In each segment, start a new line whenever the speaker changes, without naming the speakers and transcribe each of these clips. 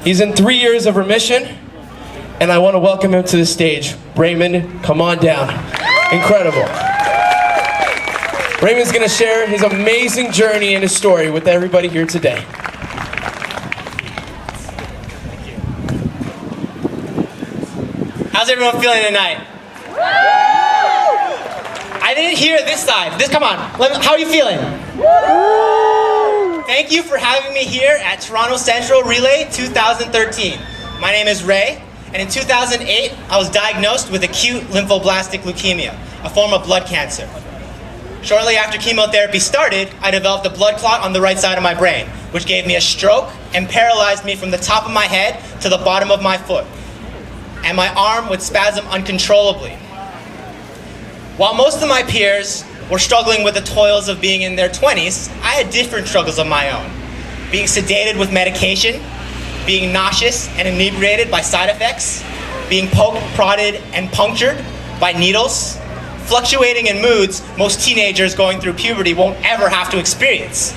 He's in 3 years of remission, and I want to welcome him to the stage. Raymond, come on down. Incredible. Raymond's going to share his amazing journey and his story with everybody here today.
How's everyone feeling tonight? I didn't hear this side. Come on. How are you feeling? Thank you for having me here at Toronto Central Relay 2013. My name is Ray, and in 2008, I was diagnosed with acute lymphoblastic leukemia, a form of blood cancer. Shortly after chemotherapy started, I developed a blood clot on the right side of my brain, which gave me a stroke and paralyzed me from the top of my head to the bottom of my foot, and my arm would spasm uncontrollably. While most of my peers were struggling with the toils of being in their 20s, I had different struggles of my own. Being sedated with medication, being nauseous and inebriated by side effects, being poked, prodded, and punctured by needles, fluctuating in moods most teenagers going through puberty won't ever have to experience.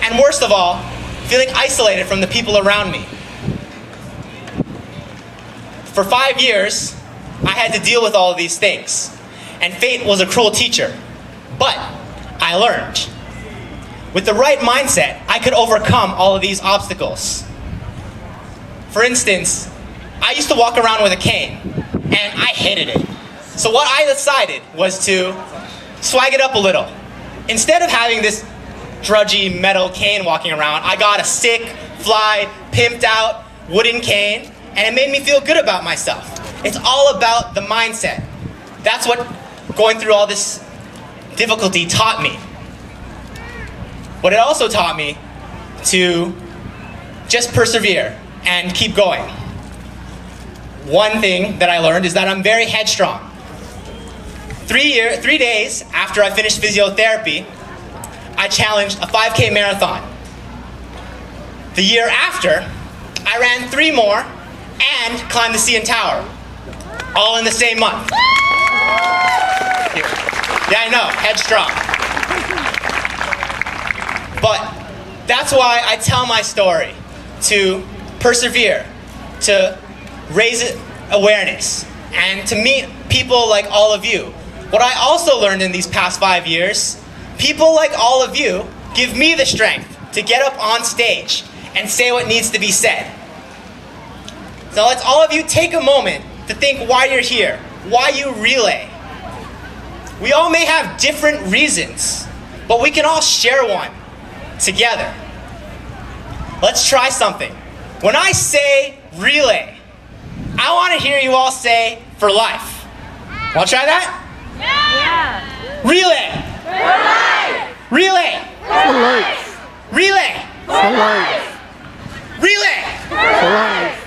And worst of all, feeling isolated from the people around me. For 5 years, I had to deal with all of these things, and fate was a cruel teacher. But I learned. With the right mindset, I could overcome all of these obstacles. For instance, I used to walk around with a cane, and I hated it. So what I decided was to swag it up a little. Instead of having this drudgy metal cane walking around, I got a sick, fly, pimped out wooden cane, and it made me feel good about myself. It's all about the mindset. That's what going through all this difficulty taught me. But it also taught me to just persevere and keep going. One thing that I learned is that I'm very headstrong. 3 days after I finished physiotherapy, I challenged a 5K marathon. The year after, I ran 3 more and climbed the CN Tower, all in the same month. Yeah, I know, headstrong. But that's why I tell my story, to persevere, to raise awareness, and to meet people like all of you. What I also learned in these past 5 years, people like all of you give me the strength to get up on stage and say what needs to be said. So let's all of you take a moment to think why you're here, why you relay. We all may have different reasons, but we can all share one together. Let's try something. When I say relay, I want to hear you all say for life. Want to try that?
Yeah.
Relay.
For life.
Relay.
For life.
Relay.
For life.
Relay.
For life.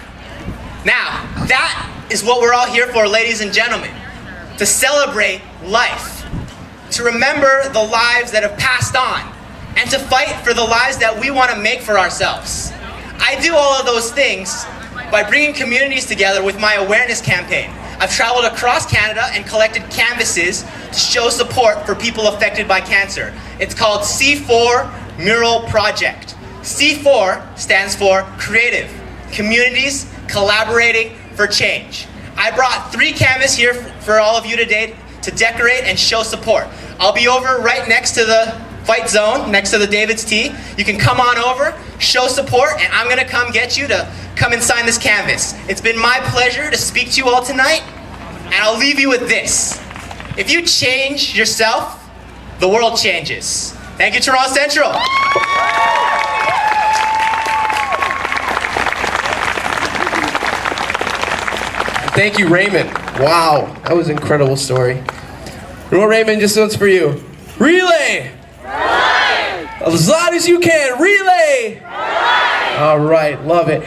Now, that is what we're all here for, ladies and gentlemen. To celebrate life. To remember the lives that have passed on. And to fight for the lives that we want to make for ourselves. I do all of those things by bringing communities together with my awareness campaign. I've traveled across Canada and collected canvases to show support for people affected by cancer. It's called C4 Mural Project. C4 stands for Creative, Communities Collaborating for Change. I brought 3 canvases here for all of you today to decorate and show support. I'll be over right next to the fight zone, next to the David's T. You can come on over, show support, and I'm gonna come get you to come and sign this canvas. It's been my pleasure to speak to you all tonight, and I'll leave you with this. If you change yourself, the world changes. Thank you, Toronto Central.
Thank you, Raymond. Wow, that was an incredible story. You know, Raymond, just one's for you. Relay! As loud as you can, relay! All right, love it.